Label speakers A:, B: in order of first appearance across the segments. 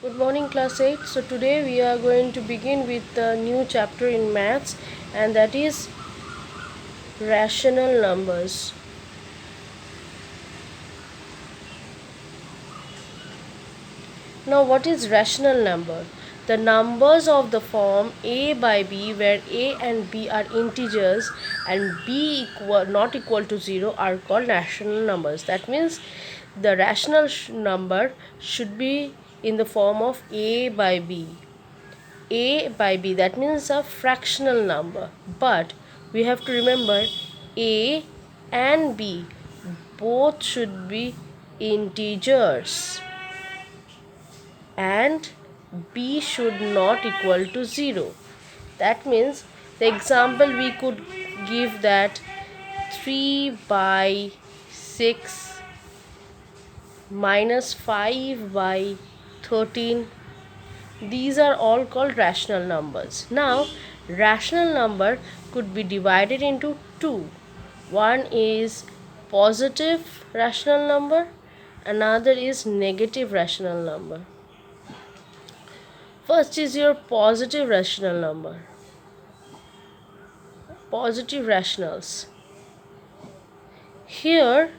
A: Good morning, class 8. So, today we are going to begin with a new chapter in maths, and that is rational numbers. Now, what is rational number? The numbers of the form a by b, where a and b are integers and b not equal to 0, are called rational numbers. That means the rational number should be in the form of a by b. A by b, that means a fractional number, but we have to remember a and b both should be integers and b should not equal to 0. That means the example we could give that 3 by 6 minus 5 by 13, these are all called rational numbers. Now, rational number could be divided into two. One is positive rational number, another is negative rational number. First is your positive rational number. Positive rationals. Here,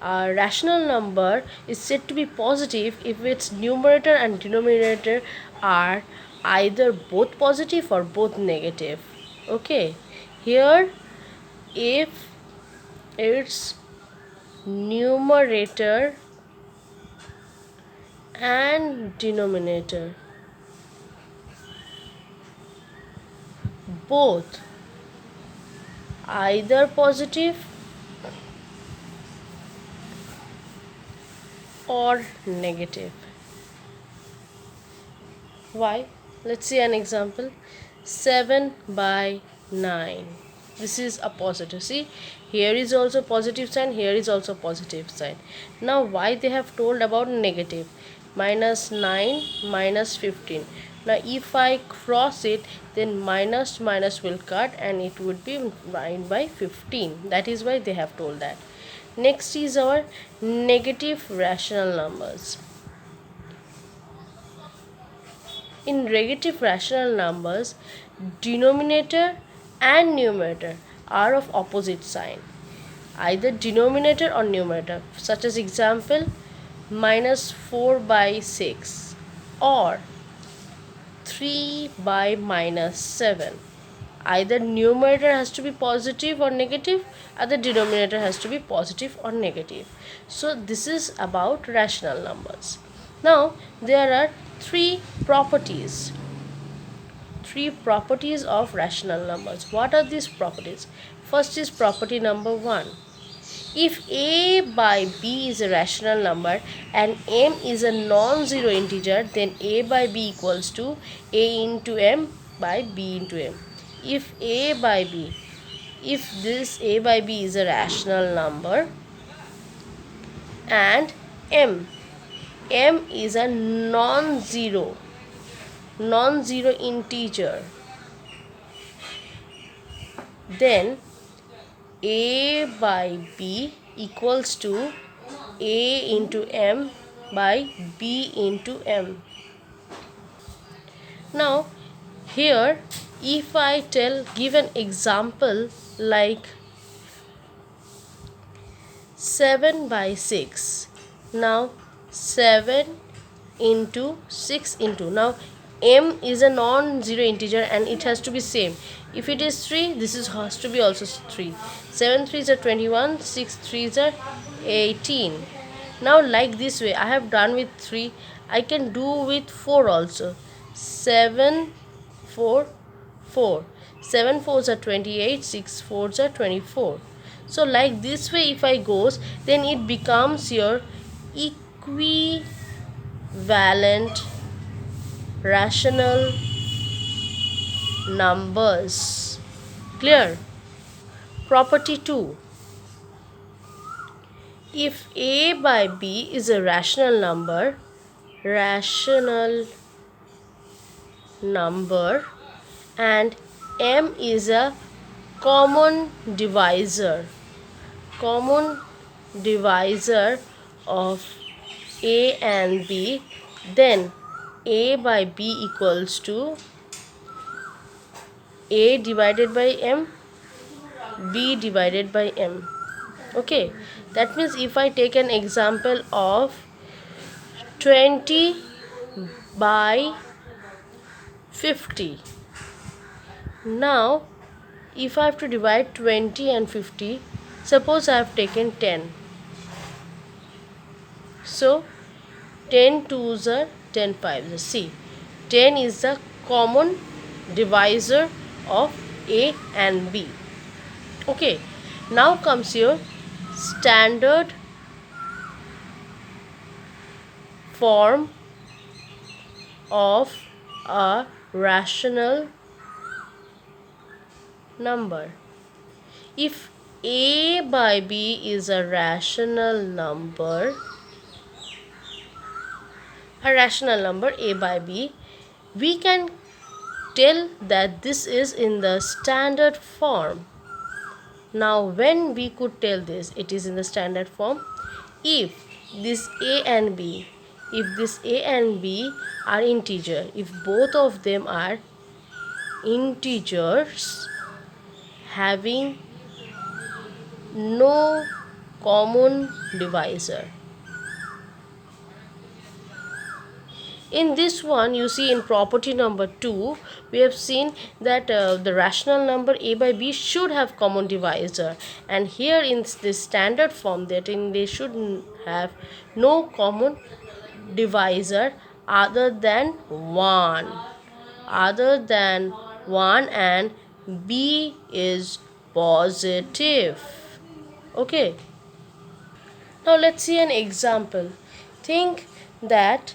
A: a rational number is said to be positive if its numerator and denominator are either both positive or both negative. Okay, here if its numerator and denominator both either positive or negative. Why? Let's see an example. 7 by 9. This is a positive. See, here is also positive sign, here is also positive sign. Now, why they have told about negative? Minus 9 minus 15. Now, if I cross it, then minus minus will cut and it would be 9 by 15. That is why they have told that. Next is our negative rational numbers. In negative rational numbers, denominator and numerator are of opposite sign, either denominator or numerator, such as example minus 4 by 6 or 3 by minus 7. Either numerator has to be positive or negative, other denominator has to be positive or negative. So this is about rational numbers. Now there are three properties of rational numbers. What are these properties? First is property number 1. If a by b is a rational number and m is a non-zero integer, then a by b equals to a into m by b into m. If this a by b is a rational number and m is a non-zero integer, then a by b equals to a into m by b into m. Now here, if I give an example like 7 by 6. Now 7 into 6 into, now m is a non-zero integer and it has to be same. If it is 3, this has to be also 3. 7 3s are 21, 6 3s are 18. Now like this way I have done with 3, I can do with 4 also. 7 4 4. 7 4s are 28, 6 4s are 24. So like this way if I goes, then it becomes your equivalent rational numbers. Clear? Property 2. If a by b is a rational number and m is a common divisor of A and B, then A by B equals to A divided by M, B divided by M. Okay, that means if I take an example of 20 by 50, now if I have to divide 20 and 50, suppose I have taken 10, so 10 twos are 10 fives. See, 10 is the common divisor of A and B. Okay, now comes your standard form of a rational number. If A by B is a rational number A by B, we can tell that this is in the standard form. Now when we could tell this it is in the standard form, if this A and B are integer, if both of them are integers having no common divisor. In this one, you see in property number 2, we have seen that the rational number A by B should have common divisor, and here in this standard form that they should have no common divisor other than 1, and B is positive. Okay, now let's see an example. Think that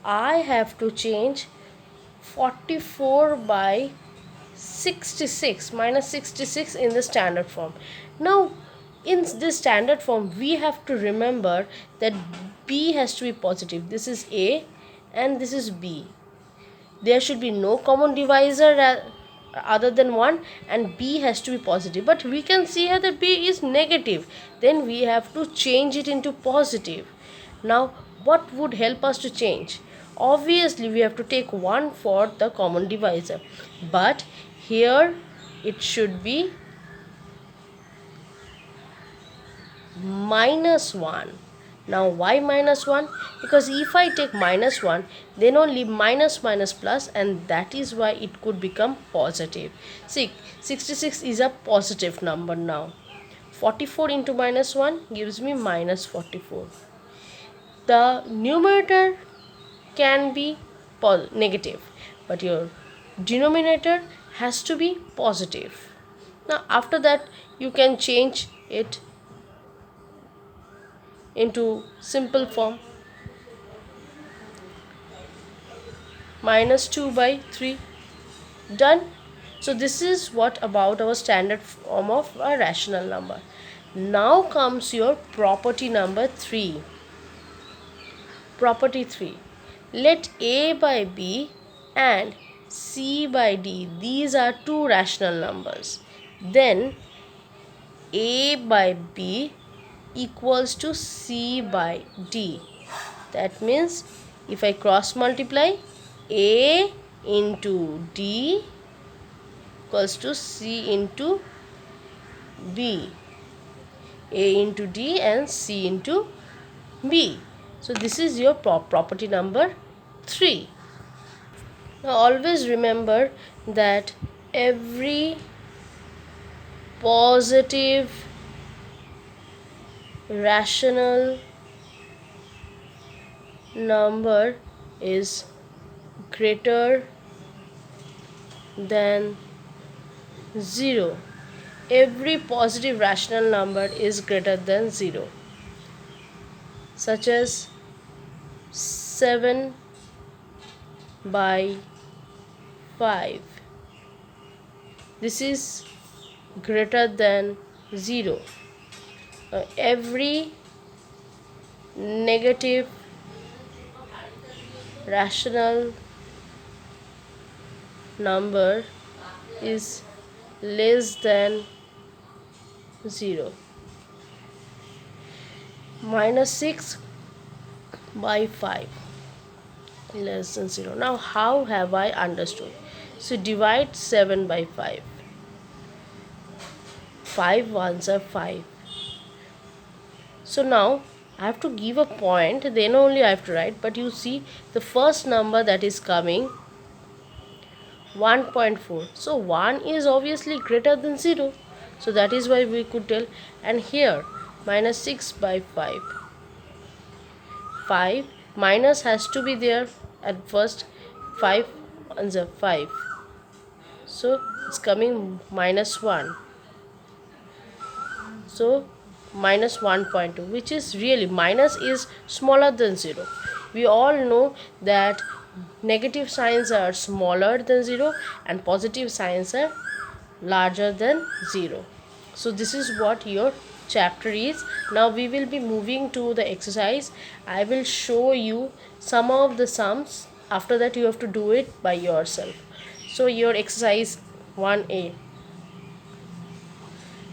A: I have to change 44 by 66 minus 66 in the standard form. Now in this standard form we have to remember that B has to be positive. This is A and this is B. There should be no common divisor other than 1, and B has to be positive, but we can see here that B is negative, then we have to change it into positive. Now what would help us to change? Obviously we have to take 1 for the common divisor, but here it should be -1. Now why -1? Because if I take -1, then only minus minus plus, and that is why it could become positive. See, 66 is a positive number now. 44 into -1 gives me -44. The numerator can be negative, but your denominator has to be positive. Now after that you can change it into simple form, -2 by 3. Done. So this is what about our standard form of a rational number. Now comes your property number 3. Property 3. Let A by B and C by D, these are two rational numbers, then A by B equals to C by D. That means if I cross multiply, A into D equals to C into B, A into D and C into B. So this is your property number 3. Now always remember that every positive rational number is greater than 0. Every positive rational number is greater than 0, such as 7 by 5. This is greater than 0. Every negative rational number is less than 0. -6 by 5 less than 0. Now how have I understood? So divide 7 by 5. 5 ones are 5. So now I have to give a point, then only I have to write. But you see the first number that is coming 1.4. So 1 is obviously greater than 0. So that is why we could tell. And here minus 6 by 5. 5 minus has to be there at first. 5 ones are 5. So it's coming minus 1. So minus 1.2, which is really minus is smaller than 0. We all know that negative signs are smaller than 0 and positive signs are larger than 0. So this is what your chapter is. Now we will be moving to the exercise. I will show you some of the sums. After that you have to do it by yourself. So your exercise 1A.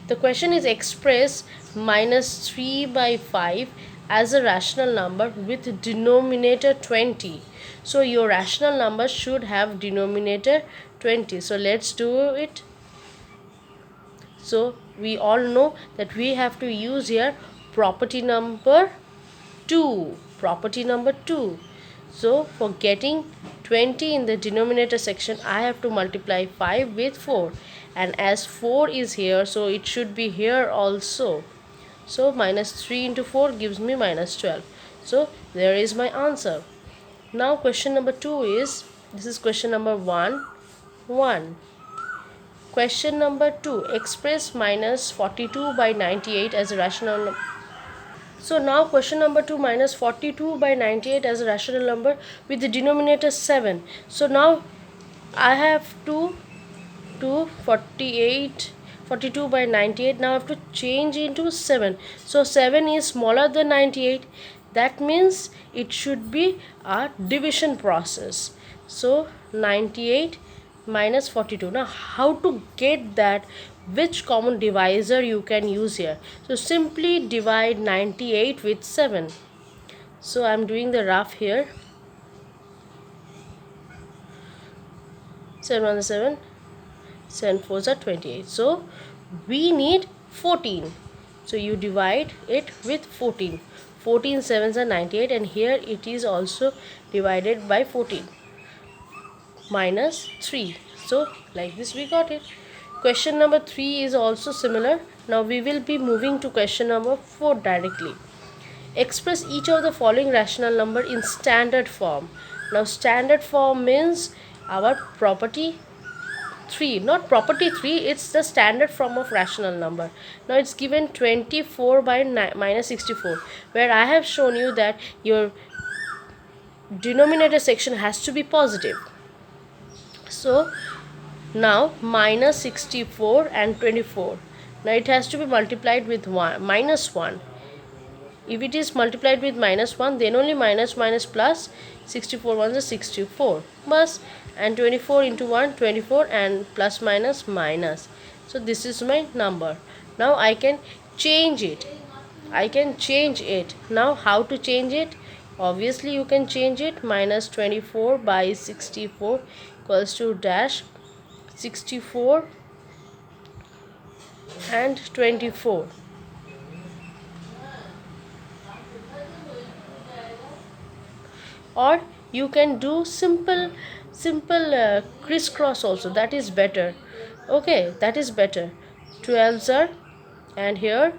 A: The question is express minus 3 by 5 as a rational number with denominator 20. So your rational number should have denominator 20. So let's do it. So we all know that we have to use here property number 2. Property number 2. So for getting 20 in the denominator section, I have to multiply 5 with 4. And as 4 is here, so it should be here also. So minus 3 into 4 gives me minus 12. So there is my answer. Now question number 2 is, this is question number 1. Question number 2, express minus 42 by 98 as a rational number. So now question number 2, minus 42 by 98 as a rational number with the denominator 7. So now I have to 42 by 98. Now I have to change into 7. So 7 is smaller than 98. That means it should be a division process. So 98 minus 42. Now how to get that, which common divisor you can use here? So simply divide 98 with 7. So I am doing the rough here. 7 1 7, 7 4s are 28. So we need 14. So you divide it with 14. 14 7s are 98, and here it is also divided by 14. Minus 3. So like this we got it. Question number 3 is also similar. Now we will be moving to question number 4 directly. Express each of the following rational number in standard form. Now standard form means our property 3, not property 3, it's the standard form of rational number. Now it's given 24 by minus 64, where I have shown you that your denominator section has to be positive. So now minus 64 and 24. Now it has to be multiplied with minus 1. If it is multiplied with minus 1, then only minus plus 64 ones are 64. Bas, and 24 into 1, 24, and plus minus minus. So this is my number. Now I can change it. Now how to change it? Obviously you can change it. Minus 24 by 64 equals to dash 64 and 24. Or you can do simple crisscross also. That is better. Okay, that is better. 12s are, and here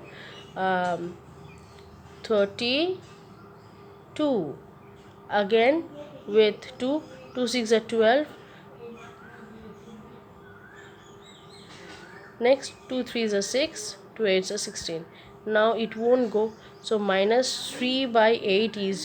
A: 32 again with 2 6 are 12. Next 2 3s are 6, 2 8s are 16. Now it won't go. So minus 3 by 8 is